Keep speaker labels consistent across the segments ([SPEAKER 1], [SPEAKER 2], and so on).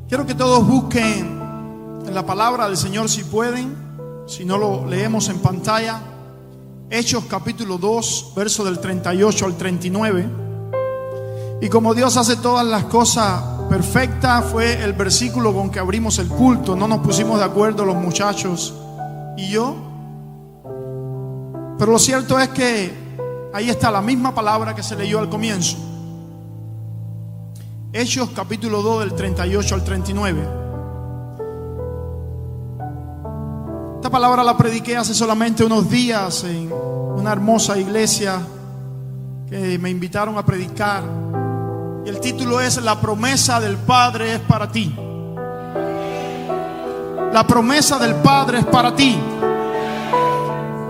[SPEAKER 1] Quiero que todos busquen en la palabra del Señor si pueden, si no lo leemos en pantalla. Hechos capítulo 2, verso del 38 al 39. Y como Dios hace todas las cosas perfectas, fue el versículo con que abrimos el culto. No nos pusimos de acuerdo los muchachos y yo, pero lo cierto es que ahí está la misma palabra que se leyó al comienzo. Hechos capítulo 2 del 38 al 39. Esta palabra la prediqué hace solamente unos días en una hermosa iglesia que me invitaron a predicar. Y el título es: La promesa del Padre es para ti. La promesa del Padre es para ti.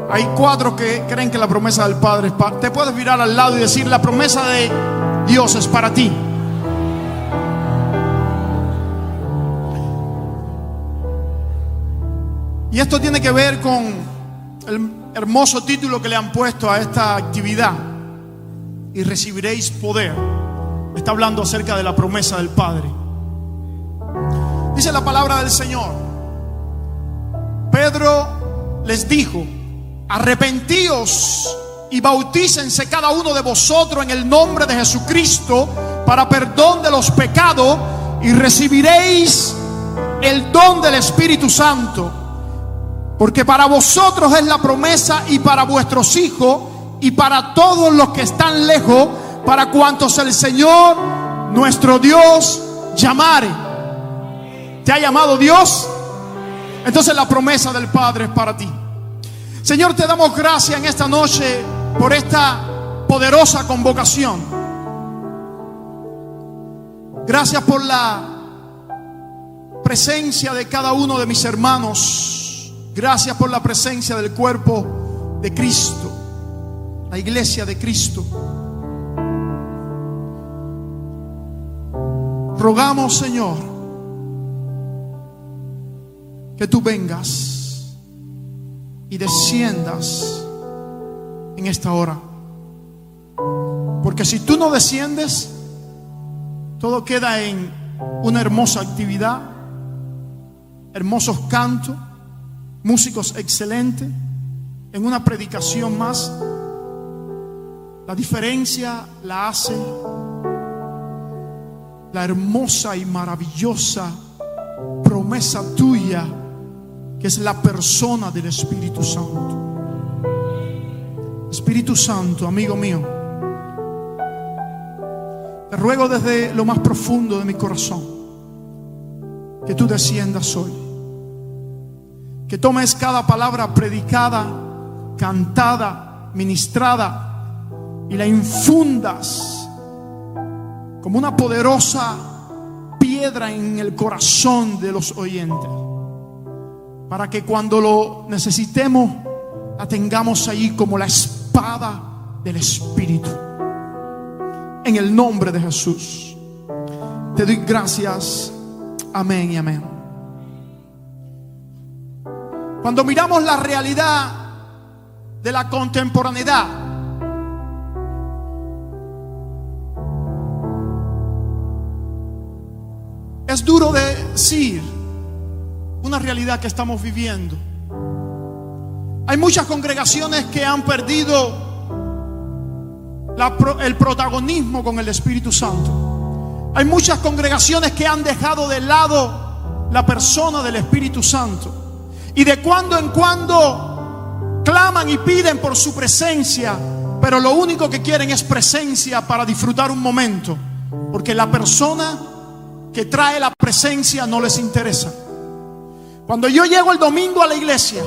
[SPEAKER 1] Hay 4 que creen que la promesa del Padre es para ti. Te puedes mirar al lado y decir: la promesa de Dios es para ti. Y esto tiene que ver con el hermoso título que le han puesto a esta actividad: y recibiréis poder. Está hablando acerca de la promesa del Padre. Dice la palabra del Señor: Pedro les dijo: arrepentíos y bautícense cada uno de vosotros en el nombre de Jesucristo para perdón de los pecados, y recibiréis el don del Espíritu Santo. Porque para vosotros es la promesa, y para vuestros hijos, y para todos los que están lejos, para cuantos el Señor nuestro Dios llamare. ¿Te ha llamado Dios? Entonces la promesa del Padre es para ti. Señor, te damos gracias en esta noche por esta poderosa convocación. Gracias por la presencia de cada uno de mis hermanos. Gracias por la presencia del cuerpo de Cristo, la iglesia de Cristo. Rogamos, Señor, que tú vengas y desciendas en esta hora. Porque si tú no desciendes, todo queda en una hermosa actividad, hermosos cantos, músicos excelentes, en una predicación más. La diferencia la hace la hermosa y maravillosa promesa tuya, que es la persona del Espíritu Santo. Espíritu Santo, amigo mío, te ruego desde lo más profundo de mi corazón que tú desciendas hoy. Que tomes cada palabra predicada, cantada, ministrada, y la infundas como una poderosa piedra en el corazón de los oyentes, para que cuando lo necesitemos la tengamos ahí como la espada del Espíritu. En el nombre de Jesús te doy gracias. Amén y amén. Cuando miramos la realidad de la contemporaneidad, es duro decir una realidad que estamos viviendo. Hay muchas congregaciones que han perdido el protagonismo con el Espíritu Santo. Hay muchas congregaciones que han dejado de lado la persona del Espíritu Santo. Y de cuando en cuando claman y piden por su presencia, pero lo único que quieren es presencia para disfrutar un momento, porque la persona que trae la presencia no les interesa. Cuando yo llego el domingo a la iglesia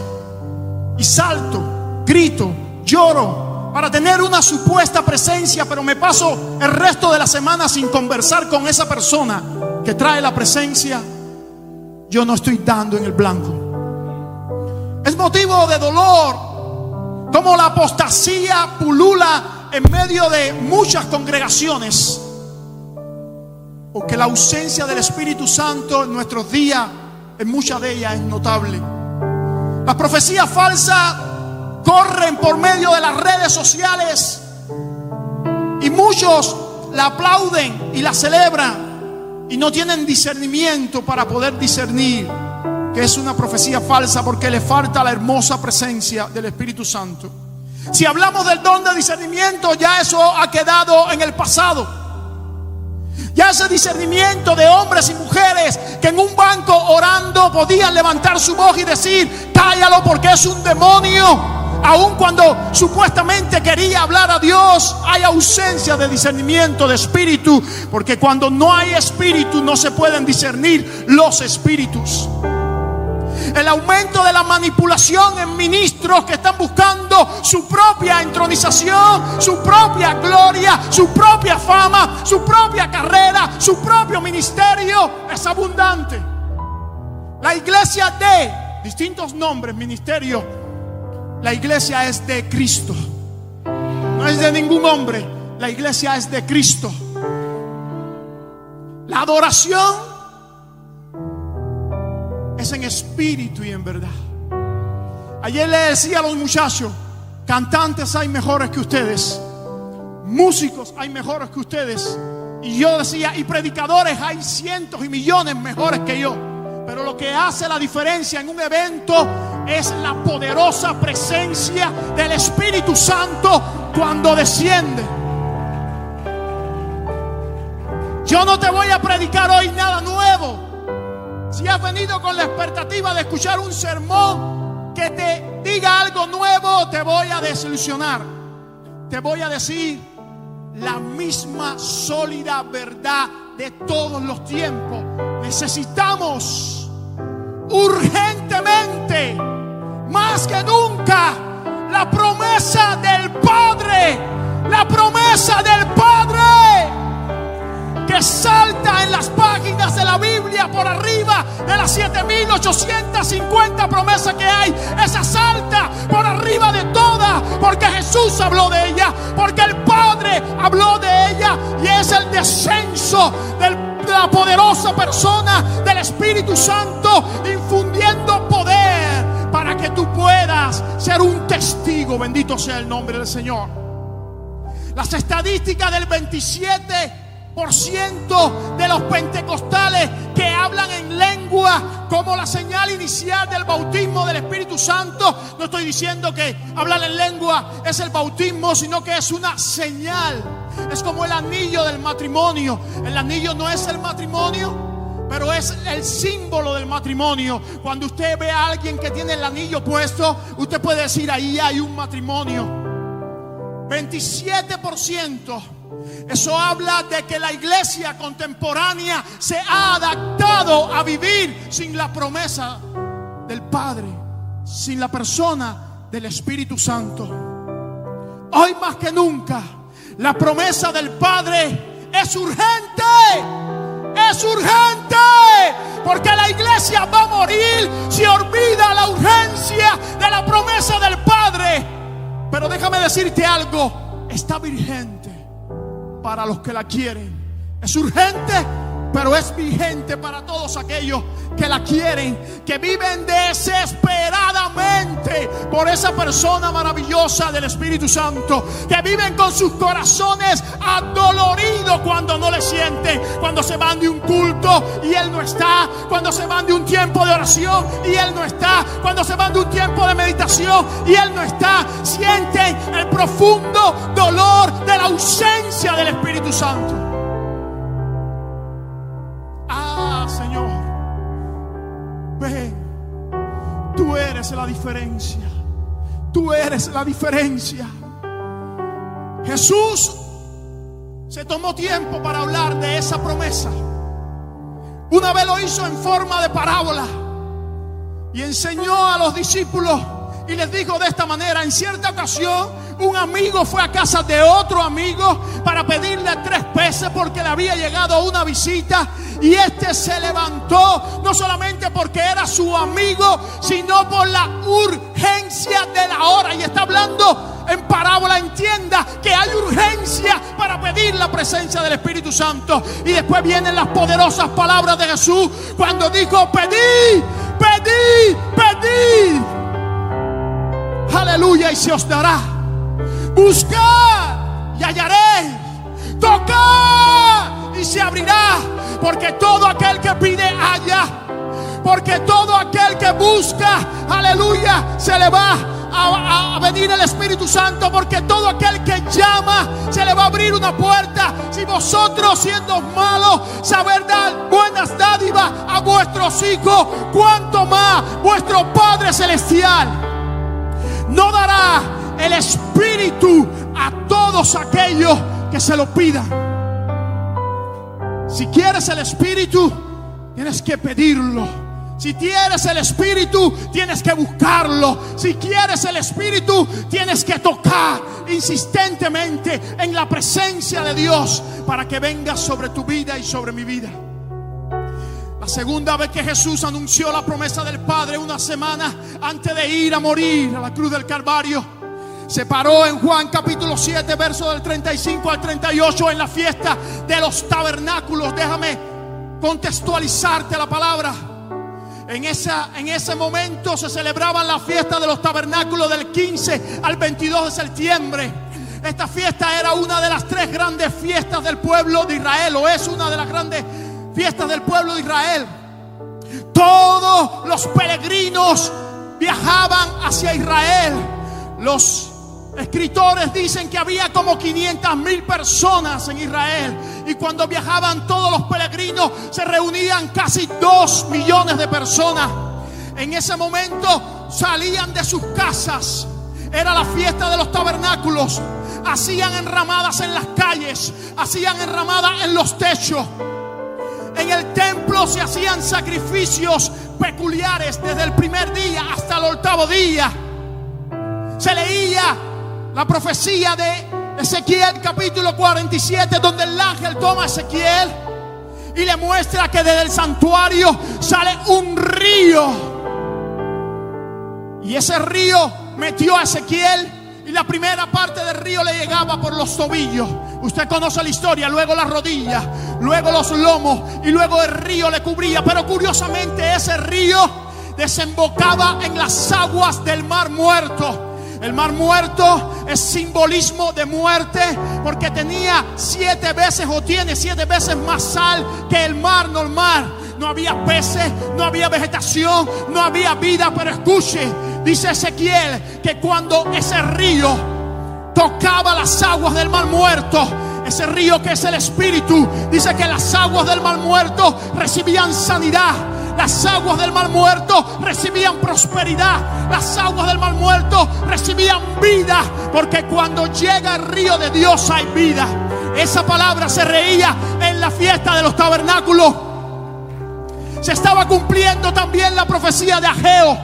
[SPEAKER 1] y salto, grito, lloro para tener una supuesta presencia, pero me paso el resto de la semana sin conversar con esa persona que trae la presencia, yo no estoy dando en el blanco. Es motivo de dolor como la apostasía pulula en medio de muchas congregaciones, porque la ausencia del Espíritu Santo en nuestros días, en muchas de ellas, es notable. Las profecías falsas corren por medio de las redes sociales y muchos la aplauden y la celebran, y no tienen discernimiento para poder discernir que es una profecía falsa, porque le falta la hermosa presencia del Espíritu Santo. Si hablamos del don de discernimiento, ya eso ha quedado en el pasado. Ya ese discernimiento de hombres y mujeres que en un banco orando podían levantar su voz y decir: cállalo porque es un demonio. Aun cuando supuestamente quería hablar a Dios, hay ausencia de discernimiento de espíritu, porque cuando no hay espíritu no se pueden discernir los espíritus. El aumento de la manipulación en ministros que están buscando su propia entronización, su propia gloria, su propia fama, su propia carrera, su propio ministerio es abundante. La iglesia de distintos nombres, ministerio, la iglesia es de Cristo, no es de ningún hombre. La iglesia es de Cristo. La adoración es en espíritu y en verdad. Ayer le decía a los muchachos: cantantes hay mejores que ustedes, músicos hay mejores que ustedes, y yo decía, y predicadores hay cientos y millones mejores que yo. Pero lo que hace la diferencia en un evento es la poderosa presencia del Espíritu Santo cuando desciende. Yo no te voy a predicar hoy nada nuevo. Si has venido con la expectativa de escuchar un sermón que te diga algo nuevo, te voy a desilusionar. Te voy a decir la misma sólida verdad de todos los tiempos. Necesitamos urgentemente, más que nunca, la promesa del Padre. La promesa del Padre que salta en las páginas de la Biblia por arriba de las 7,850 promesas que hay. Esa salta por arriba de todas, porque Jesús habló de ella, porque el Padre habló de ella, y es el descenso de la poderosa persona del Espíritu Santo, infundiendo poder para que tú puedas ser un testigo. Bendito sea el nombre del Señor. Las estadísticas del 27% de los pentecostales que hablan en lengua como la señal inicial del bautismo del Espíritu Santo. No estoy diciendo que hablar en lengua es el bautismo, sino que es una señal. Es como el anillo del matrimonio. El anillo no es el matrimonio, pero es el símbolo del matrimonio. Cuando usted ve a alguien que tiene el anillo puesto, usted puede decir: ahí hay un matrimonio. 27%. Eso habla de que la iglesia contemporánea se ha adaptado a vivir sin la promesa del Padre, sin la persona del Espíritu Santo. Hoy más que nunca, la promesa del Padre es urgente. Es urgente, porque la iglesia va a morir si olvida la urgencia de la promesa del Padre. Pero déjame decirte algo: está vigente para los que la quieren. Es urgente, pero es vigente para todos aquellos que la quieren, que viven desesperadamente por esa persona maravillosa del Espíritu Santo, que viven con sus corazones adoloridos cuando no le sienten, cuando se van de un culto y Él no está, cuando se van de un tiempo de oración y Él no está, cuando se van de un tiempo de meditación y Él no está. Sienten el profundo dolor de la ausencia del Espíritu Santo. Señor, ven, tú eres la diferencia. Tú eres la diferencia. Jesús se tomó tiempo para hablar de esa promesa. Una vez lo hizo en forma de parábola y enseñó a los discípulos y les dijo de esta manera: en cierta ocasión, un amigo fue a casa de otro amigo para pedirle 3 peces porque le había llegado una visita, y este se levantó no solamente porque era su amigo, sino por la urgencia de la hora. Y está hablando en parábola. Entienda que hay urgencia para pedir la presencia del Espíritu Santo. Y después vienen las poderosas palabras de Jesús cuando dijo: pedid, pedid, pedid, aleluya, y se os dará. Buscad y hallaréis. Tocad y se abrirá. porque todo aquel que pide halla, porque todo aquel que busca, aleluya, se le va a venir el Espíritu Santo, porque todo aquel que llama se le va a abrir una puerta. Si vosotros, siendo malos, saber dar buenas dádivas a vuestros hijos, cuánto más vuestro Padre Celestial no dará el Espíritu a todos aquellos que se lo pidan. Si quieres el Espíritu, tienes que pedirlo. Si quieres el Espíritu, tienes que buscarlo. Si quieres el Espíritu, tienes que tocar insistentemente en la presencia de Dios para que venga sobre tu vida y sobre mi vida. La segunda vez que Jesús anunció la promesa del Padre, una semana antes de ir a morir a la cruz del Calvario, se paró en Juan capítulo 7, verso del 35 al 38, en la fiesta de los tabernáculos. Déjame contextualizarte la palabra. En ese momento se celebraban la fiesta de los tabernáculos del 15 al 22 de septiembre. Esta fiesta era una de las 3 grandes fiestas del pueblo de Israel, o es una de las grandes fiestas del pueblo de Israel. Todos los peregrinos viajaban hacia Israel. Los escritores dicen que había como 500,000 personas en Israel, y cuando viajaban todos los peregrinos se reunían casi 2 millones de personas. En ese momento salían de sus casas, era la fiesta de los tabernáculos, hacían enramadas en las calles, hacían enramadas en los techos. En el templo se hacían sacrificios peculiares desde el primer día hasta el 8º día. Se leía la profecía de Ezequiel capítulo 47, donde el ángel toma a Ezequiel y le muestra que desde el santuario sale un río, y ese río metió a Ezequiel, y la primera parte del río le llegaba por los tobillos. Usted conoce la historia, luego las rodillas, luego los lomos, y luego el río le cubría. Pero curiosamente ese río desembocaba en las aguas del Mar Muerto. El Mar Muerto es simbolismo de muerte, porque tenía 7 veces, o tiene 7 veces más sal que el mar normal. No había peces, no había vegetación, no había vida. Pero escuche, dice Ezequiel que cuando ese río tocaba las aguas del Mar Muerto, ese río que es el Espíritu, dice que las aguas del Mar Muerto recibían sanidad. Las aguas del Mar Muerto recibían prosperidad. Las aguas del Mar Muerto recibían vida, porque cuando llega el río de Dios hay vida. Esa palabra se reía en la fiesta de los tabernáculos. Se estaba cumpliendo también la profecía de Ageo,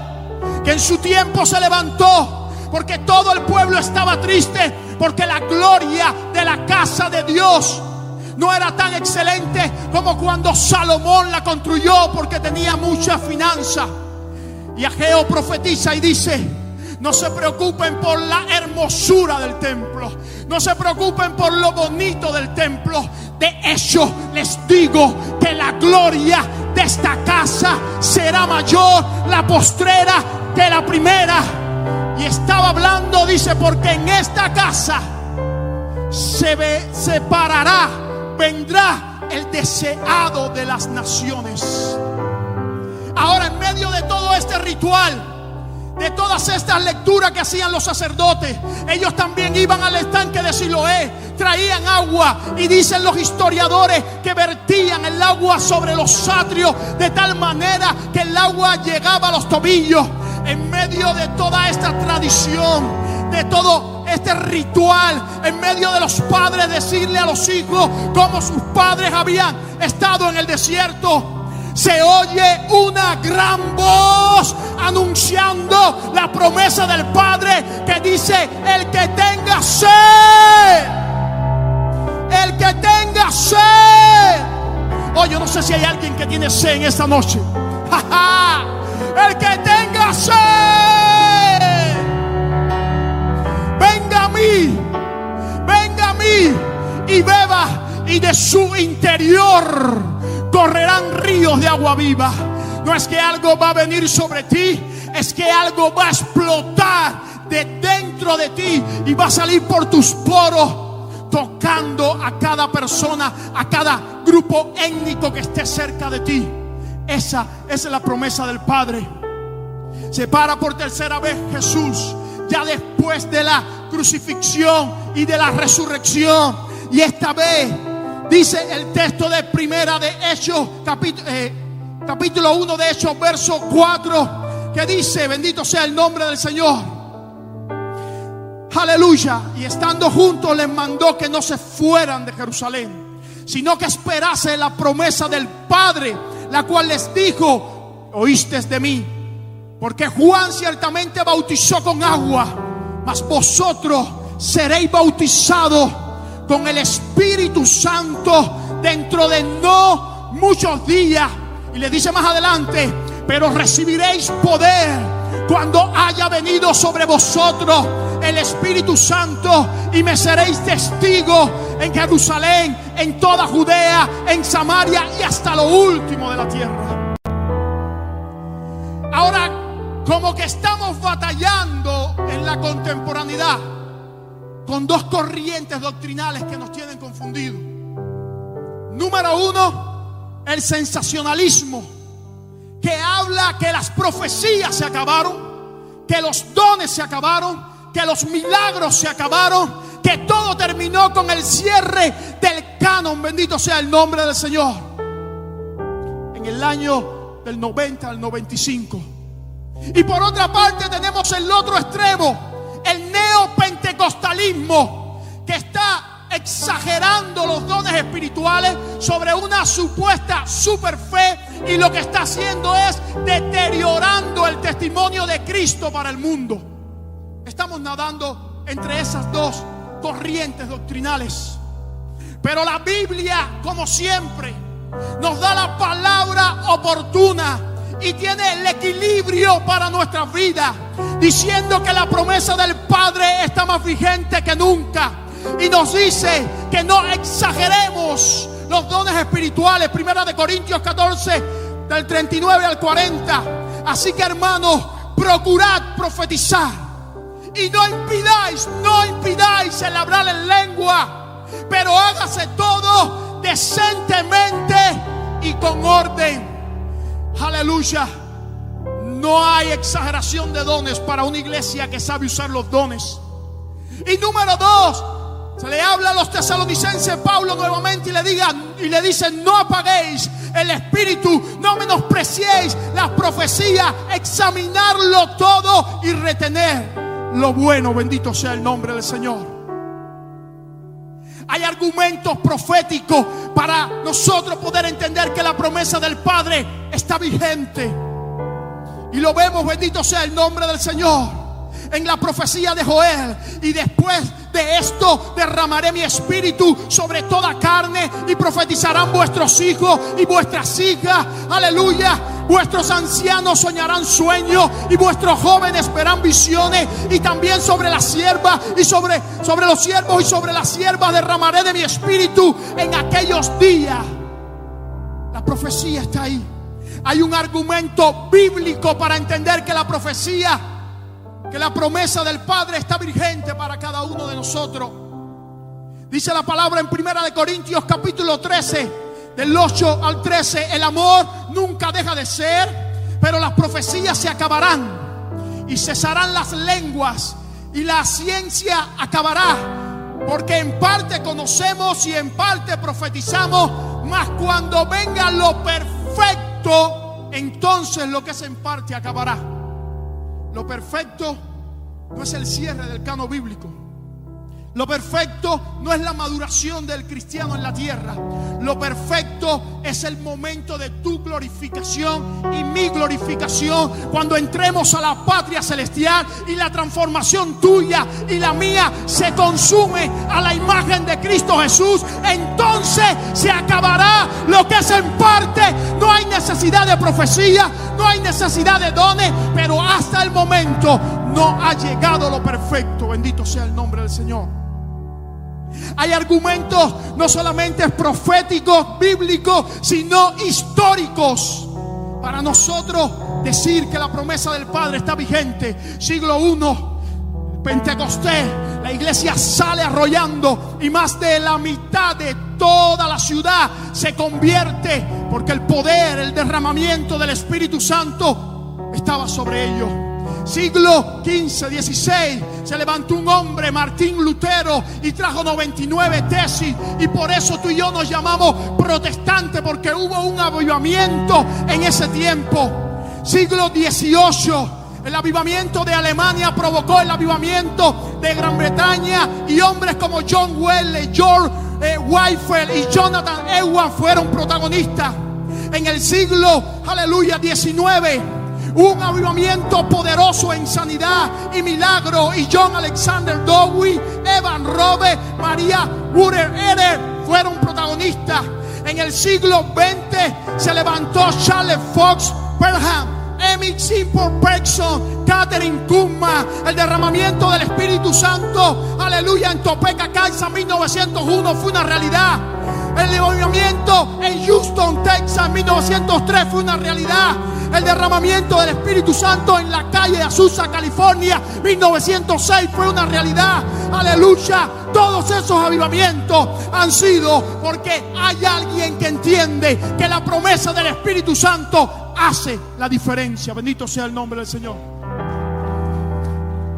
[SPEAKER 1] que en su tiempo se levantó, porque todo el pueblo estaba triste, porque la gloria de la casa de Dios no era tan excelente como cuando Salomón la construyó, porque tenía mucha finanza. Y Ageo profetiza y dice: no se preocupen por la hermosura del templo, no se preocupen por lo bonito del templo. De hecho, les digo que la gloria de esta casa será mayor la postrera que la primera. Y estaba hablando, dice, porque en esta casa se parará, vendrá el deseado de las naciones. Ahora, en medio de todo este ritual, de todas estas lecturas que hacían los sacerdotes, ellos también iban al estanque de Siloé, traían agua, y dicen los historiadores que vertían el agua sobre los atrios de tal manera que el agua llegaba a los tobillos. En medio de toda esta tradición, de todo este ritual, en medio de los padres decirle a los hijos cómo sus padres habían estado en el desierto, se oye una gran voz anunciando la promesa del Padre, que dice: el que tenga sed, el que tenga sed. Oh, yo no sé si hay alguien que tiene sed en esta noche. El que tenga sed, venga a mí y beba, y de su interior correrán ríos de agua viva. No es que algo va a venir sobre ti, es que algo va a explotar de dentro de ti y va a salir por tus poros. tocando a cada persona, a cada grupo étnico que esté cerca de ti. Esa es la promesa del Padre. Se para por tercera vez Jesús, ya después de la crucifixión y de la resurrección. Y esta vez dice el texto de Primera de Hechos, capítulo 1 de Hechos, verso 4, que dice: bendito sea el nombre del Señor. Aleluya. Y estando juntos les mandó que no se fueran de Jerusalén, sino que esperase la promesa del Padre, la cual les dijo: oíste de mí. Porque Juan ciertamente bautizó con agua, mas vosotros seréis bautizados con el Espíritu Santo dentro de no muchos días. Y le dice más adelante: pero recibiréis poder cuando haya venido sobre vosotros el Espíritu Santo, y me seréis testigos en Jerusalén, en toda Judea, en Samaria y hasta lo último de la tierra. Ahora, como que estamos batallando en la contemporaneidad con dos corrientes doctrinales que nos tienen confundidos. Número uno, el sensacionalismo, que habla que las profecías se acabaron, que los dones se acabaron, que los milagros se acabaron, que todo terminó con el cierre del canon. Bendito sea el nombre del Señor. En el año del 90 al 95. Y por otra parte tenemos el otro extremo, el neopentecostalismo, que está exagerando los dones espirituales sobre una supuesta superfe, y lo que está haciendo es deteriorando el testimonio de Cristo para el mundo. Estamos nadando entre esas dos corrientes doctrinales. Pero la Biblia, como siempre, nos da la palabra oportuna y tiene el equilibrio para nuestras vidas, diciendo que la promesa del Padre está más vigente que nunca, y nos dice que no exageremos los dones espirituales. Primera de Corintios 14, del 39 al 40. Así que, hermanos, procurad profetizar, y no impidáis el hablar en lengua, pero hágase todo decentemente y con orden. Aleluya. No hay exageración de dones para una iglesia que sabe usar los dones. Y número dos, se le habla a los tesalonicenses, Pablo nuevamente, y le dice: no apaguéis el espíritu, no menospreciéis las profecías, examinarlo todo y retener lo bueno. Bendito sea el nombre del Señor. Hay argumentos proféticos para nosotros poder entender que la promesa del Padre está vigente. Y lo vemos, bendito sea el nombre del Señor, en la profecía de Joel: y después de esto derramaré mi espíritu sobre toda carne, y profetizarán vuestros hijos y vuestras hijas. Aleluya. Vuestros ancianos soñarán sueños, y vuestros jóvenes verán visiones. Y también sobre las siervas y sobre los siervos y sobre las siervas derramaré de mi espíritu en aquellos días. La profecía está ahí. Hay un argumento bíblico para entender que la profecía, que la promesa del Padre está vigente para cada uno de nosotros. Dice la palabra en Primera de Corintios capítulo 13, del 8 al 13: el amor nunca deja de ser, pero las profecías se acabarán, y cesarán las lenguas, y la ciencia acabará, porque en parte conocemos y en parte profetizamos, mas cuando venga lo perfecto, entonces lo que es en parte acabará. Lo perfecto no es el cierre del canon bíblico. Lo perfecto no es la maduración del cristiano en la tierra. Lo perfecto es el momento de tu glorificación y mi glorificación, cuando entremos a la patria celestial y la transformación tuya y la mía se consume a la imagen de Cristo Jesús. Entonces se acabará lo que es en parte. No hay necesidad de profecía, no hay necesidad de dones, pero hasta el momento no ha llegado lo perfecto. Bendito sea el nombre del Señor. Hay argumentos no solamente proféticos, bíblicos, sino históricos para nosotros decir que la promesa del Padre está vigente. Siglo I, Pentecostés, la iglesia sale arrollando y más de la mitad de toda la ciudad se convierte, porque el poder, el derramamiento del Espíritu Santo estaba sobre ellos. Siglo XV, XVI, se levantó un hombre, Martín Lutero, y trajo 99 tesis, y por eso tú y yo nos llamamos protestantes, porque hubo un avivamiento en ese tiempo. Siglo XVIII, el avivamiento de Alemania provocó el avivamiento de Gran Bretaña, y hombres como John Wesley, George Whitefield y Jonathan Edwards fueron protagonistas. En el siglo, aleluya, XIX, un avivamiento poderoso en sanidad y milagro, y John Alexander Dowie, Evan Roberts, María Wurter fueron protagonistas. En el siglo XX se levantó Charles Fox Parham, Emmett Simple Bergson, Catherine Kuhlman. El derramamiento del Espíritu Santo, aleluya, en Topeka, Kansas, 1901 fue una realidad. El avivamiento en Houston, Texas, 1903 fue una realidad. El derramamiento del Espíritu Santo en la calle de Azusa, California, 1906 fue una realidad. Aleluya. Todos esos avivamientos han sido porque hay alguien que entiende que la promesa del Espíritu Santo hace la diferencia. Bendito sea el nombre del Señor.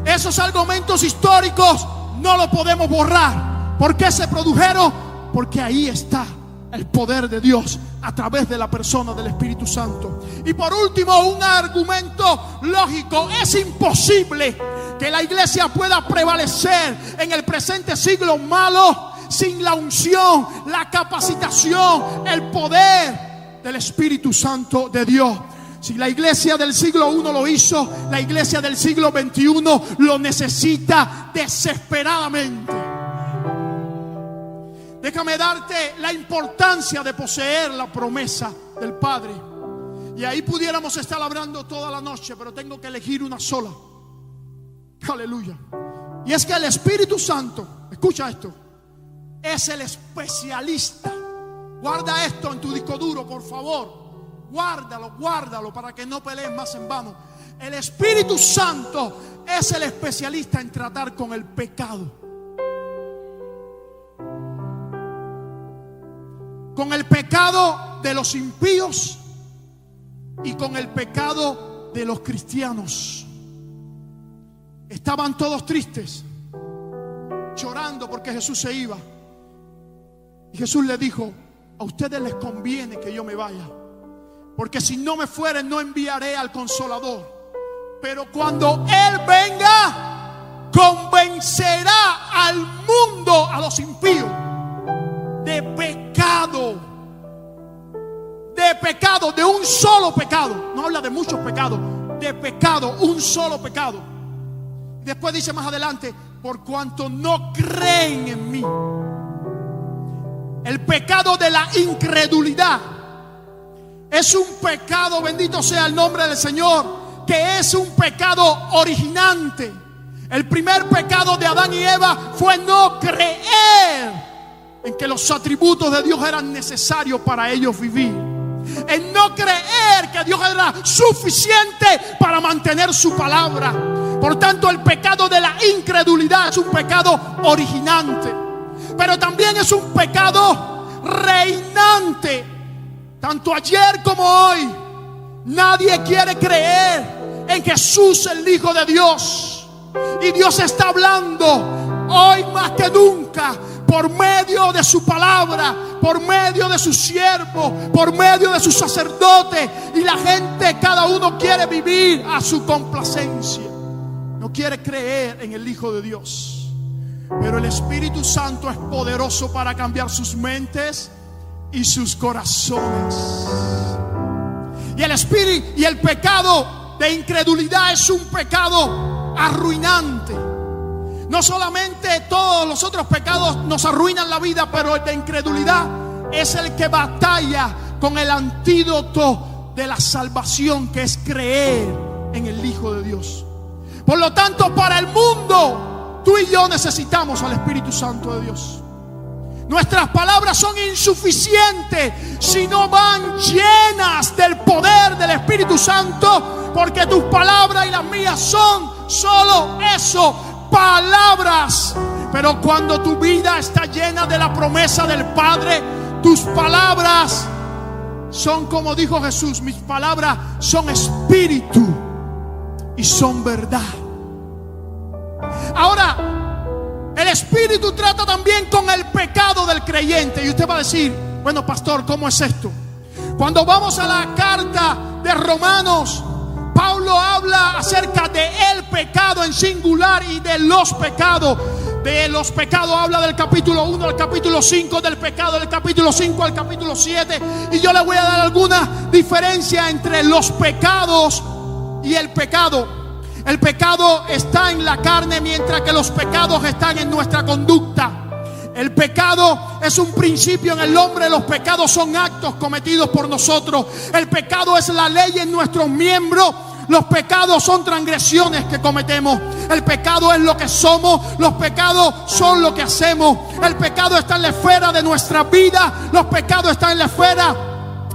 [SPEAKER 1] Esos argumentos históricos no los podemos borrar. ¿Por qué se produjeron? Porque ahí está el poder de Dios a través de la persona del Espíritu Santo. Y por último, un argumento lógico: es imposible que la iglesia pueda prevalecer en el presente siglo malo sin la unción, la capacitación, el poder del Espíritu Santo de Dios. Si la iglesia del siglo I lo hizo, la iglesia del siglo XXI lo necesita desesperadamente. Déjame darte la importancia de poseer la promesa del Padre. Y ahí pudiéramos estar hablando toda la noche, pero tengo que elegir una sola. Aleluya. Y es que el Espíritu Santo, escucha esto, es el especialista. Guarda esto en tu disco duro, por favor. Guárdalo para que no pelees más en vano. El Espíritu Santo es el especialista en tratar con el pecado. Con el pecado de los impíos y con el pecado de los cristianos. Estaban todos tristes, llorando porque Jesús se iba. Y Jesús les dijo: a ustedes les conviene que yo me vaya, porque si no me fuere no enviaré al Consolador. Pero cuando Él venga, convencerá al mundo, a los impíos, de pecado, de un solo pecado. No habla de muchos pecados, de pecado, un solo pecado. Después dice más adelante: por cuanto no creen en mí. El pecado de la incredulidad es un pecado, bendito sea el nombre del Señor, que es un pecado originante. El primer pecado de Adán y Eva fue no creer en que los atributos de Dios eran necesarios para ellos vivir, en no creer que Dios era suficiente para mantener su palabra. Por tanto, el pecado de la incredulidad es un pecado originante, pero también es un pecado reinante. Tanto ayer como hoy, nadie quiere creer en Jesús, el Hijo de Dios. Y Dios está hablando hoy más que nunca, por medio de su palabra, por medio de sus siervos, por medio de sus sacerdotes. Y la gente, cada uno quiere vivir a su complacencia. No quiere creer en el Hijo de Dios. Pero el Espíritu Santo es poderoso para cambiar sus mentes y sus corazones. Y el espíritu y el pecado de incredulidad es un pecado arruinante. No solamente todos los otros pecados nos arruinan la vida, pero el de incredulidad es el que batalla con el antídoto de la salvación, que es creer en el Hijo de Dios. Por lo tanto, para el mundo, tú y yo necesitamos al Espíritu Santo de Dios. Nuestras palabras son insuficientes si no van llenas del poder del Espíritu Santo, porque tus palabras y las mías son solo eso, palabras. Pero cuando tu vida está llena de la promesa del Padre, tus palabras son como dijo Jesús: mis palabras son espíritu y son verdad. Ahora, el espíritu trata también con el pecado del creyente. Y usted va a decir: bueno, pastor, ¿cómo es esto? Cuando vamos a la carta de Romanos, Pablo habla acerca de el pecado en singular y de los pecados. De los pecados habla del capítulo 1 al capítulo 5, del pecado del capítulo 5 al capítulo 7. Y yo le voy a dar alguna diferencia entre los pecados y el pecado. El pecado está en la carne, mientras que los pecados están en nuestra conducta. El pecado es un principio en el hombre. Los pecados son actos cometidos por nosotros. El pecado es la ley en nuestros miembros. Los pecados son transgresiones que cometemos. El pecado es lo que somos. Los pecados son lo que hacemos. El pecado está en la esfera de nuestra vida. Los pecados están en la esfera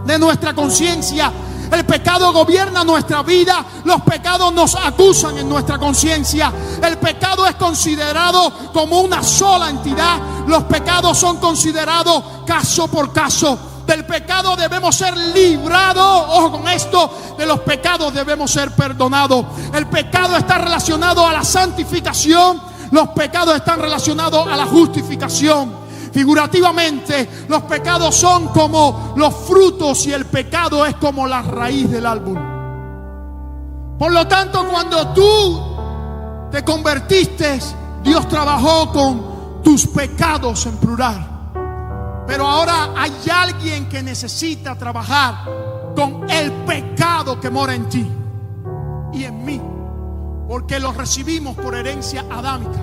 [SPEAKER 1] de nuestra conciencia. El pecado gobierna nuestra vida. Los pecados nos acusan en nuestra conciencia. El pecado es considerado como una sola entidad. Los pecados son considerados caso por caso. Del pecado debemos ser librados. Ojo con esto: de los pecados debemos ser perdonados. El pecado está relacionado a la santificación. Los pecados están relacionados a la justificación. Figurativamente, los pecados son como los frutos y el pecado es como la raíz del árbol. Por lo tanto, cuando tú te convertiste, Dios trabajó con tus pecados en plural. Pero ahora hay alguien que necesita trabajar con el pecado que mora en ti y en mí, porque lo recibimos por herencia adámica.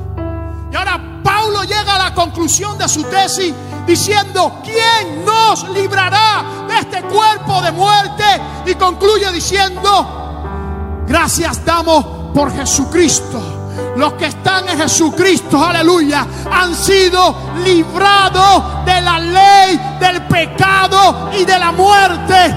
[SPEAKER 1] Y ahora Pablo llega a la conclusión de su tesis diciendo: ¿quién nos librará de este cuerpo de muerte? Y concluye diciendo: gracias damos por Jesucristo. Los que están en Jesucristo, aleluya, han sido librados de la ley del pecado y de la muerte.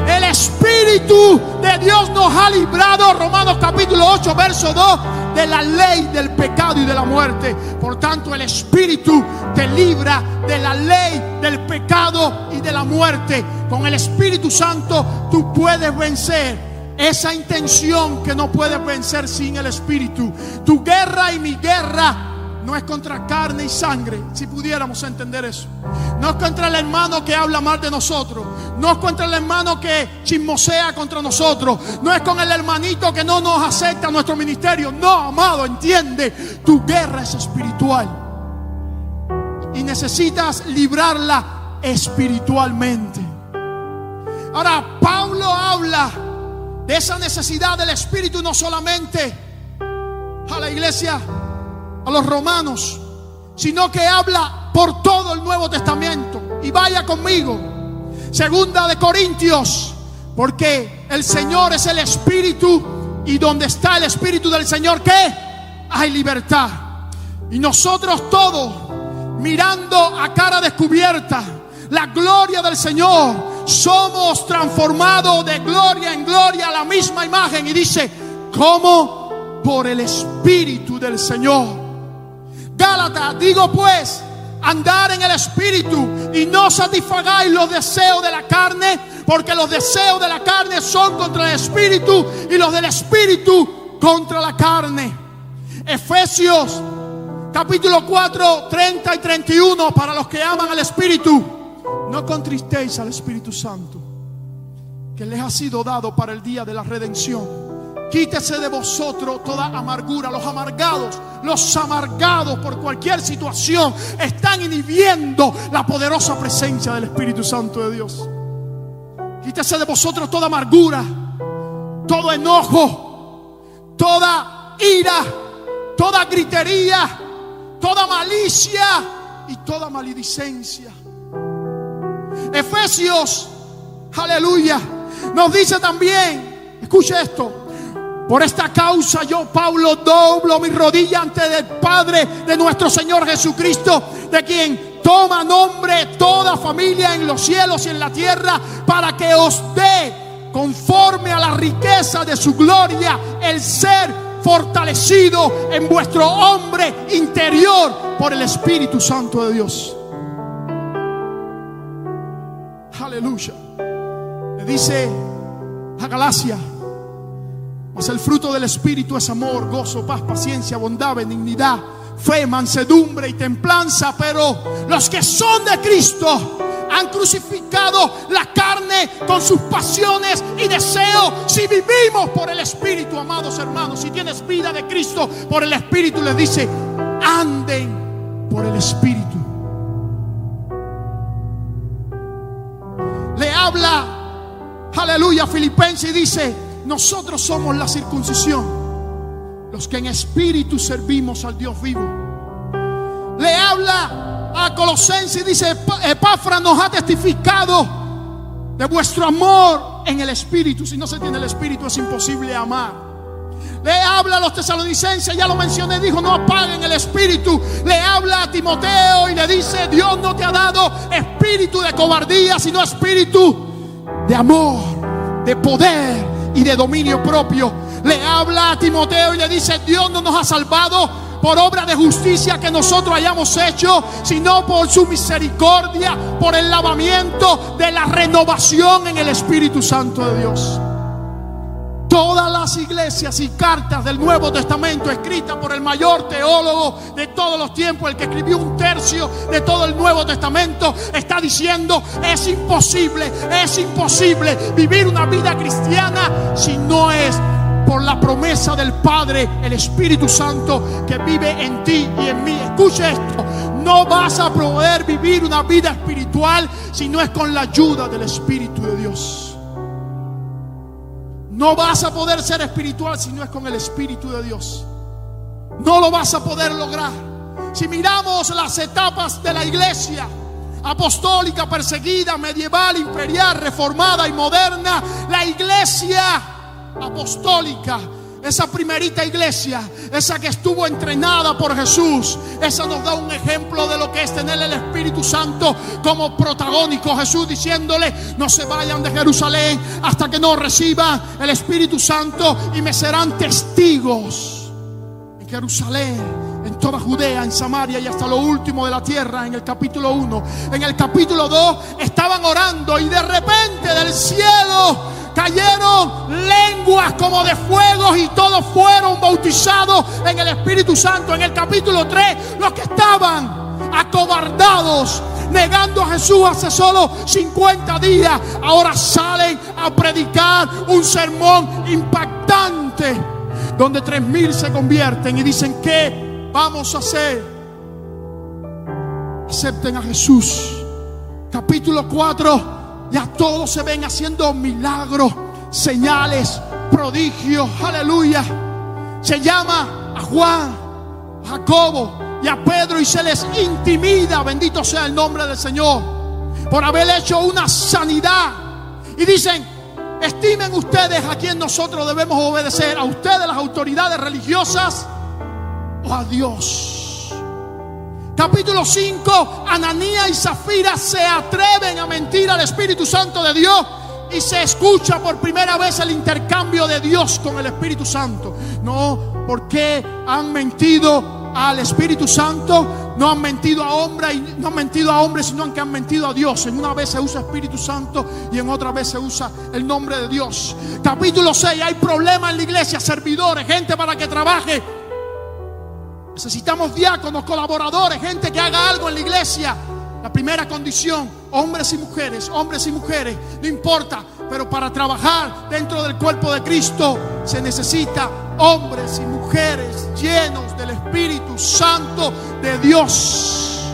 [SPEAKER 1] El Espíritu de Dios nos ha librado, Romanos capítulo 8, verso 2, de la ley del pecado y de la muerte. Por tanto, el Espíritu te libra de la ley del pecado y de la muerte. Con el Espíritu Santo tú puedes vencer esa intención que no puedes vencer sin el Espíritu. Tu guerra y mi guerra no es contra carne y sangre, si pudiéramos entender eso. No es contra el hermano que habla mal de nosotros. No es contra el hermano que chismosea contra nosotros. No es con el hermanito que no nos acepta nuestro ministerio. No, amado, entiende. Tu guerra es espiritual y necesitas librarla espiritualmente. Ahora, Pablo habla de esa necesidad del Espíritu no solamente a la iglesia, a los romanos, sino que habla por todo el Nuevo Testamento. Y vaya conmigo, 2 de Corintios, porque el Señor es el Espíritu, y donde está el Espíritu del Señor, ¿qué? Hay libertad. Y nosotros todos, mirando a cara descubierta la gloria del Señor, somos transformados de gloria en gloria a la misma imagen. Y dice: ¿cómo? Por el Espíritu del Señor. Gálatas: digo pues, andar en el Espíritu y no satisfagáis los deseos de la carne, porque los deseos de la carne son contra el Espíritu y los del Espíritu contra la carne. Efesios capítulo 4, 30 y 31, para los que aman al Espíritu: no contristéis al Espíritu Santo, que les ha sido dado para el día de la redención. Quítese de vosotros toda amargura. Los amargados por cualquier situación están inhibiendo la poderosa presencia del Espíritu Santo de Dios. Quítese de vosotros toda amargura, todo enojo, toda ira, toda gritería, toda malicia y toda maledicencia. Efesios, aleluya, nos dice también, escuche esto: por esta causa yo, Pablo, doblo mi rodilla ante el Padre de nuestro Señor Jesucristo, de quien toma nombre toda familia en los cielos y en la tierra, para que os dé, conforme a la riqueza de su gloria, el ser fortalecido en vuestro hombre interior por el Espíritu Santo de Dios. Aleluya. Le dice a Galacia: mas el fruto del Espíritu es amor, gozo, paz, paciencia, bondad, benignidad, fe, mansedumbre y templanza. Pero los que son de Cristo han crucificado la carne con sus pasiones y deseos. Si vivimos por el Espíritu, amados hermanos, si tienes vida de Cristo por el Espíritu, les dice: anden por el Espíritu. Le habla, aleluya, Filipenses, y dice: nosotros somos la circuncisión, los que en espíritu servimos al Dios vivo. Le habla a Colosenses y dice: Epafras nos ha testificado de vuestro amor en el Espíritu. Si no se tiene el Espíritu es imposible amar. Le habla a los tesalonicenses, ya lo mencioné, dijo: no apaguen el Espíritu. Le habla a Timoteo y le dice: Dios no te ha dado espíritu de cobardía, sino espíritu de amor, de poder y de dominio propio. Le habla a Timoteo y le dice: Dios no nos ha salvado por obra de justicia que nosotros hayamos hecho, sino por su misericordia, por el lavamiento de la renovación en el Espíritu Santo de Dios. Todas las iglesias y cartas del Nuevo Testamento, escritas por el mayor teólogo de todos los tiempos, el que escribió 1/3 de todo el Nuevo Testamento, está diciendo: es imposible vivir una vida cristiana si no es por la promesa del Padre, el Espíritu Santo que vive en ti y en mí. Escuche esto: no vas a poder vivir una vida espiritual si no es con la ayuda del Espíritu de Dios. No vas a poder ser espiritual si no es con el Espíritu de Dios. No lo vas a poder lograr. Si miramos las etapas de la iglesia apostólica, perseguida, medieval, imperial, reformada y moderna, la iglesia apostólica, esa primerita iglesia, esa que estuvo entrenada por Jesús, esa nos da un ejemplo de lo que es tener el Espíritu Santo como protagónico. Jesús diciéndole: no se vayan de Jerusalén hasta que no reciban el Espíritu Santo, y me serán testigos en Jerusalén, en toda Judea, en Samaria y hasta lo último de la tierra. En el capítulo 1. En el capítulo 2 estaban orando y de repente del cielo cayeron lenguas como de fuego y todos fueron bautizados en el Espíritu Santo. En el capítulo 3, los que estaban acobardados negando a Jesús hace solo 50 días, ahora salen a predicar un sermón impactante donde 3,000 se convierten y dicen: ¿qué vamos a hacer? Acepten a Jesús. Capítulo 4, ya todos se ven haciendo milagros, señales, prodigios. Aleluya. Se llama a Juan, a Jacobo y a Pedro y se les intimida, bendito sea el nombre del Señor, por haber hecho una sanidad. Y dicen: estimen ustedes a quién nosotros debemos obedecer, a ustedes, las autoridades religiosas, o a Dios. Capítulo 5, Ananías y Zafira se atreven a mentir al Espíritu Santo de Dios y se escucha por primera vez el intercambio de Dios con el Espíritu Santo. No, porque han mentido al Espíritu Santo, no han mentido a hombres, sino que han mentido a Dios. En una vez se usa Espíritu Santo y en otra vez se usa el nombre de Dios. Capítulo 6, hay problemas en la iglesia, servidores, gente para que trabaje. Necesitamos diáconos, colaboradores, gente que haga algo en la iglesia. La primera condición: hombres y mujeres, no importa, pero para trabajar dentro del cuerpo de Cristo se necesita hombres y mujeres llenos del Espíritu Santo de Dios.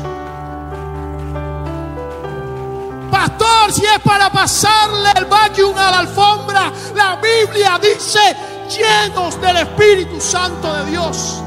[SPEAKER 1] Pastor, si es para pasarle el vacuum a la alfombra, la Biblia dice: llenos del Espíritu Santo de Dios.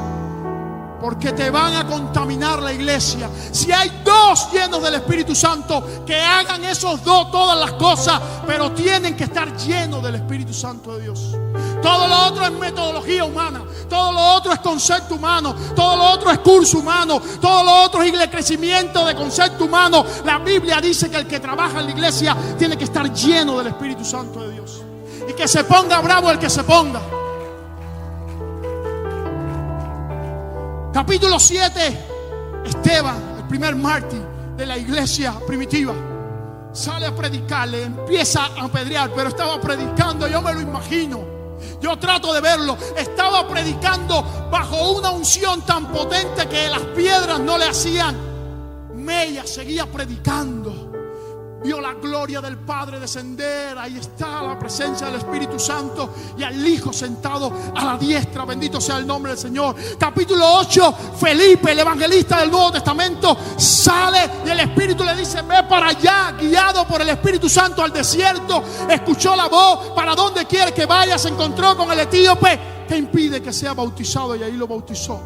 [SPEAKER 1] Porque te van a contaminar la iglesia. Si hay 2 llenos del Espíritu Santo, que hagan esos 2 todas las cosas, pero tienen que estar llenos del Espíritu Santo de Dios. Todo lo otro es metodología humana, todo lo otro es concepto humano, todo lo otro es curso humano, todo lo otro es crecimiento de concepto humano. La Biblia dice que el que trabaja en la iglesia tiene que estar lleno del Espíritu Santo de Dios. Y que se ponga bravo el que se ponga. Capítulo 7, Esteban, el primer mártir de la iglesia primitiva, sale a predicarle, empieza a apedrear, pero estaba predicando, yo me lo imagino, yo trato de verlo, estaba predicando bajo una unción tan potente que las piedras no le hacían mella, seguía predicando. Vio la gloria del Padre descender. Ahí está la presencia del Espíritu Santo y al Hijo sentado a la diestra. Bendito sea el nombre del Señor. Capítulo 8, Felipe, el evangelista del Nuevo Testamento, sale y el Espíritu le dice: ve para allá, guiado por el Espíritu Santo al desierto. Escuchó la voz: para donde quiere que vaya. Se encontró con el etíope que impide que sea bautizado, y ahí lo bautizó.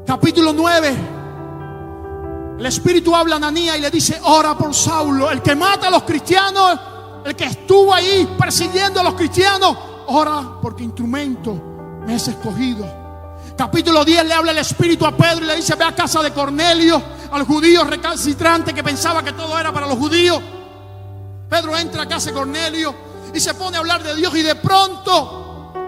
[SPEAKER 1] Capítulo 9, el Espíritu habla a Ananías y le dice: ora por Saulo, el que mata a los cristianos, el que estuvo ahí persiguiendo a los cristianos. Ora porque instrumento me es escogido. Capítulo 10, le habla el Espíritu a Pedro y le dice: ve a casa de Cornelio, al judío recalcitrante que pensaba que todo era para los judíos. Pedro entra a casa de Cornelio y se pone a hablar de Dios, y de pronto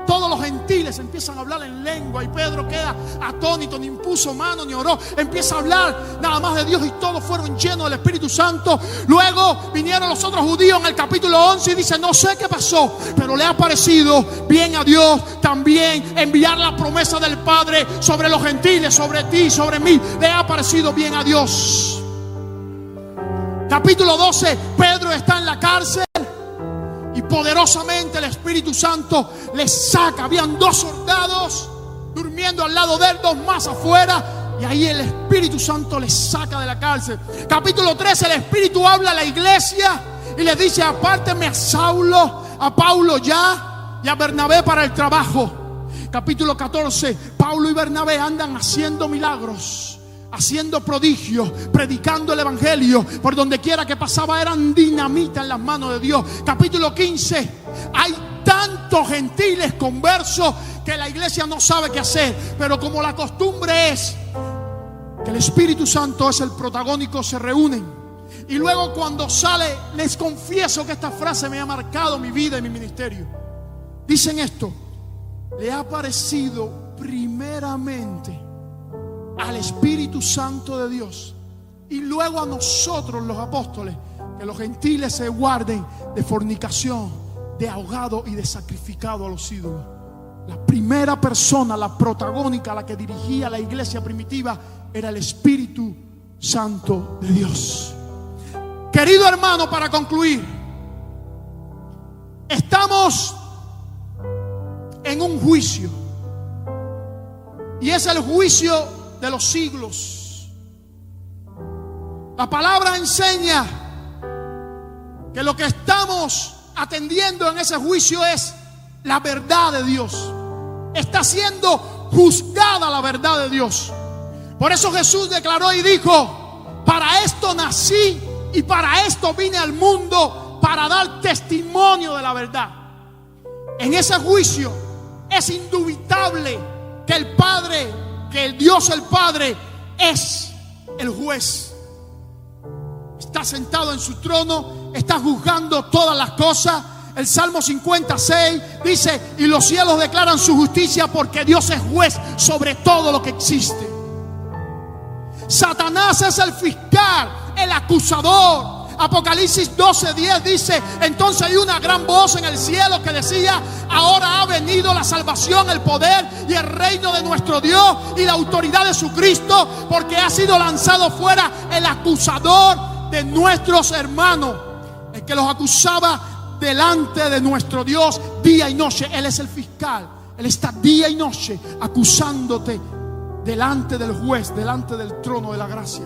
[SPEAKER 1] todos los gentiles empiezan a hablar en lengua, y Pedro queda atónito, ni impuso mano ni oró, empieza a hablar nada más de Dios, y todos fueron llenos del Espíritu Santo. Luego vinieron los otros judíos en el capítulo 11 y dice: no sé qué pasó, pero le ha parecido bien a Dios también enviar la promesa del Padre sobre los gentiles, sobre ti, sobre mí. Le ha parecido bien a Dios. Capítulo 12, Pedro está en la cárcel y poderosamente el Espíritu Santo le saca. Habían 2 soldados durmiendo al lado de él, 2 más afuera, y ahí el Espíritu Santo le saca de la cárcel. Capítulo 13, el Espíritu habla a la iglesia y le dice: apárteme a Saulo, a Paulo ya, y a Bernabé para el trabajo. Capítulo 14, Paulo y Bernabé andan haciendo milagros, haciendo prodigios, predicando el evangelio. Por donde quiera que pasaba eran dinamita en las manos de Dios. Capítulo 15, hay tantos gentiles conversos que la iglesia no sabe qué hacer, pero como la costumbre es que el Espíritu Santo es el protagónico, se reúnen. Y luego cuando sale, les confieso que esta frase me ha marcado mi vida y mi ministerio. Dicen esto: le ha parecido primeramente al Espíritu Santo de Dios y luego a nosotros los apóstoles que los gentiles se guarden de fornicación, de ahogado y de sacrificado a los ídolos. La primera persona, la protagónica, la que dirigía la iglesia primitiva, era el Espíritu Santo de Dios. Querido hermano, para concluir, estamos en un juicio, y es el juicio de los siglos. La palabra enseña que lo que estamos atendiendo en ese juicio es la verdad de Dios. Está siendo juzgada la verdad de Dios. Por eso Jesús declaró y dijo: para esto nací y para esto vine al mundo, para dar testimonio de la verdad. En ese juicio es indubitable que el Padre, que el Dios el Padre es el juez. Está sentado en su trono, está juzgando todas las cosas. El Salmo 56 dice: y los cielos declaran su justicia, porque Dios es juez sobre todo lo que existe. Satanás es el fiscal, el acusador. Apocalipsis 12:10 dice: entonces hay una gran voz en el cielo que decía: ahora ha venido la salvación, el poder y el reino de nuestro Dios y la autoridad de su Cristo, porque ha sido lanzado fuera el acusador de nuestros hermanos, el que los acusaba delante de nuestro Dios día y noche. Él es el fiscal, Él está día y noche acusándote delante del juez, delante del trono de la gracia.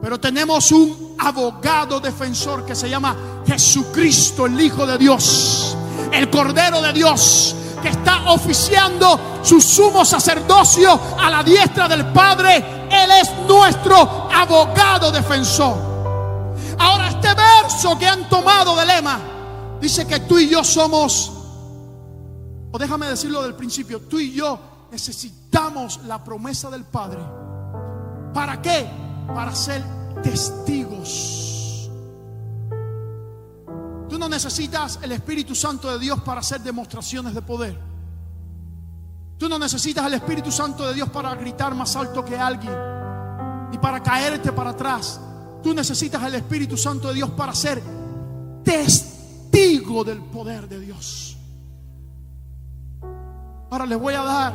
[SPEAKER 1] Pero tenemos un abogado defensor que se llama Jesucristo, el Hijo de Dios, el Cordero de Dios, que está oficiando su sumo sacerdocio a la diestra del Padre. Él es nuestro abogado defensor. Ahora, este verso que han tomado de lema dice que tú y yo somos, o déjame decirlo del principio, tú y yo necesitamos la promesa del Padre. ¿Para qué? Para ser testigos. Tú no necesitas el Espíritu Santo de Dios para hacer demostraciones de poder. Tú no necesitas el Espíritu Santo de Dios para gritar más alto que alguien, ni para caerte para atrás. Tú necesitas el Espíritu Santo de Dios para ser testigo del poder de Dios. Ahora les voy a dar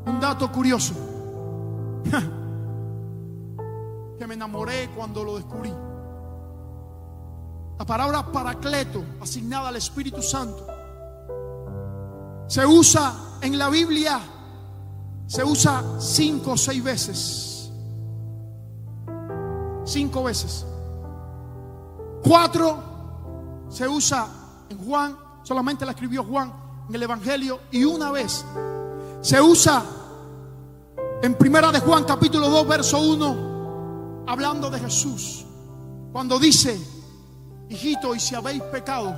[SPEAKER 1] un dato curioso que me enamoré cuando lo descubrí. La palabra paracleto, asignada al Espíritu Santo, se usa en la Biblia, se usa 5 o 6 veces. 5 veces. 4 se usa en Juan, solamente la escribió Juan en el Evangelio, y una vez se usa en Primera de Juan capítulo 2 verso 1, hablando de Jesús, cuando dice: hijito, y si habéis pecado,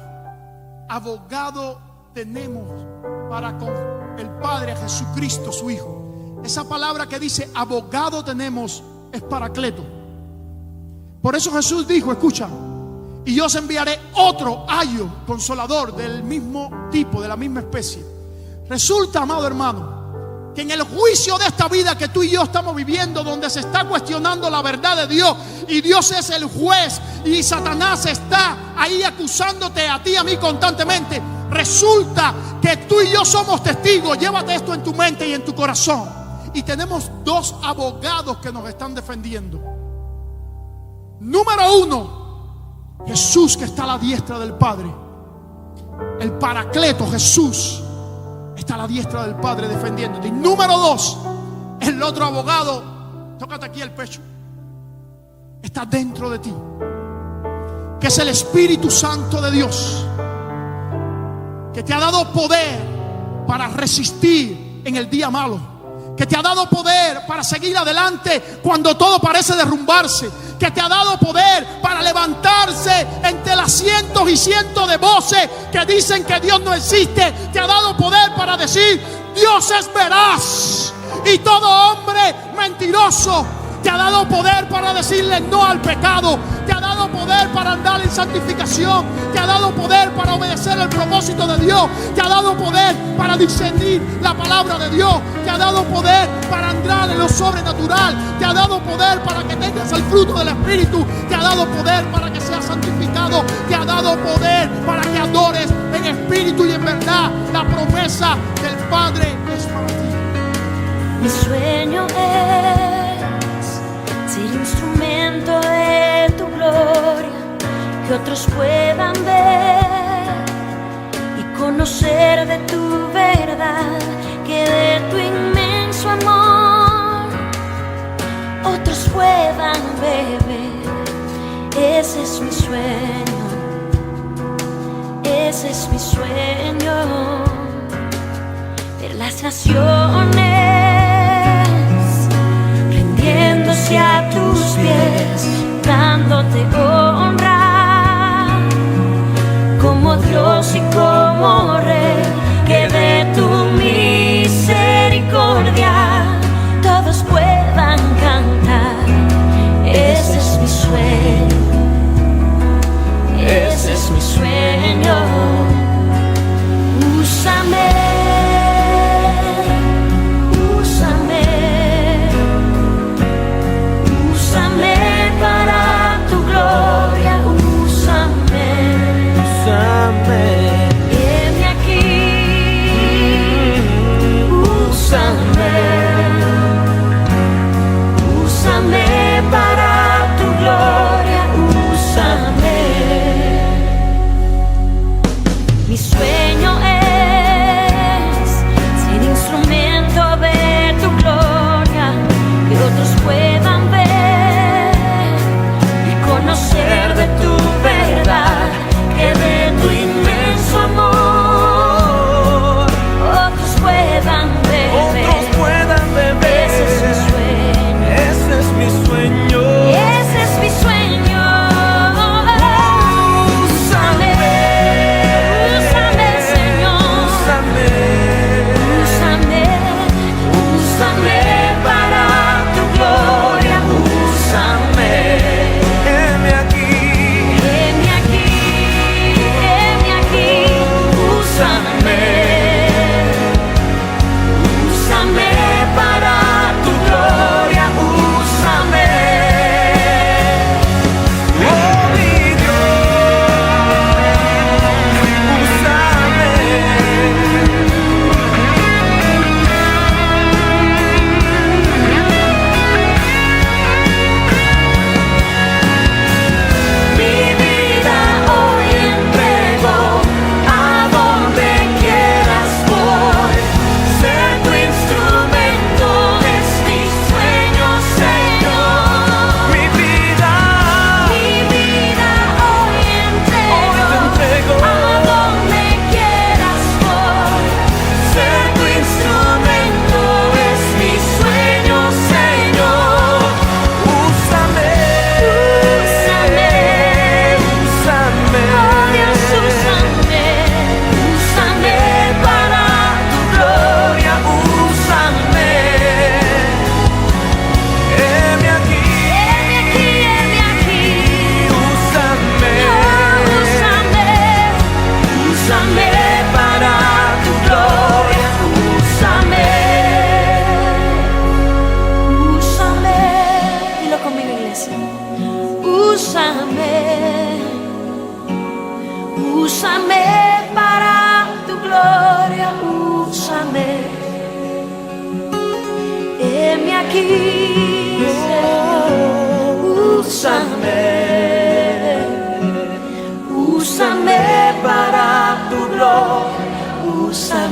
[SPEAKER 1] abogado tenemos para con el Padre, a Jesucristo su Hijo. Esa palabra que dice abogado tenemos es paracleto. Por eso Jesús dijo, escucha: y yo os enviaré otro ayo consolador del mismo tipo, de la misma especie. Resulta, amado hermano, que en el juicio de esta vida que tú y yo estamos viviendo, donde se está cuestionando la verdad de Dios, y Dios es el juez, y Satanás está ahí acusándote a ti y a mí constantemente, resulta que tú y yo somos testigos. Llévate esto en tu mente y en tu corazón. Y tenemos 2 abogados que nos están defendiendo. Número 1, Jesús, que está a la diestra del Padre. El paracleto, Jesús, está a la diestra del Padre defendiéndote. Y número 2, el otro abogado, tócate aquí el pecho, está dentro de ti, que es el Espíritu Santo de Dios, que te ha dado poder para resistir en el día malo, que te ha dado poder para seguir adelante cuando todo parece derrumbarse, que te ha dado poder para levantarse entre las cientos y cientos de voces que dicen que Dios no existe. Te ha dado poder para decir: Dios es veraz y todo hombre mentiroso. Te ha dado poder para decirle no al pecado. Te ha dado poder para andar en santificación. Te ha dado poder para obedecer el propósito de Dios. Te ha dado poder para discernir la palabra de Dios. Te ha dado poder para andar en lo sobrenatural. Te ha dado poder para que tengas el fruto del Espíritu. Te ha dado poder para que seas santificado. Te ha dado poder para que adores en espíritu y en verdad. La promesa del Padre es para ti.
[SPEAKER 2] Mi sueño es ser instrumento de tu gloria, que otros puedan ver y conocer de tu verdad, que de tu inmenso amor otros puedan beber. Ese es mi sueño, ese es mi sueño, ver las naciones rindiéndose a tus pies, dándote honra como Dios y como Rey, que de tu misericordia todos puedan cantar. Ese es mi sueño, ese es mi sueño. Úsame, úsame para tu gloria. aquí, úsame para tu gloria, úsame.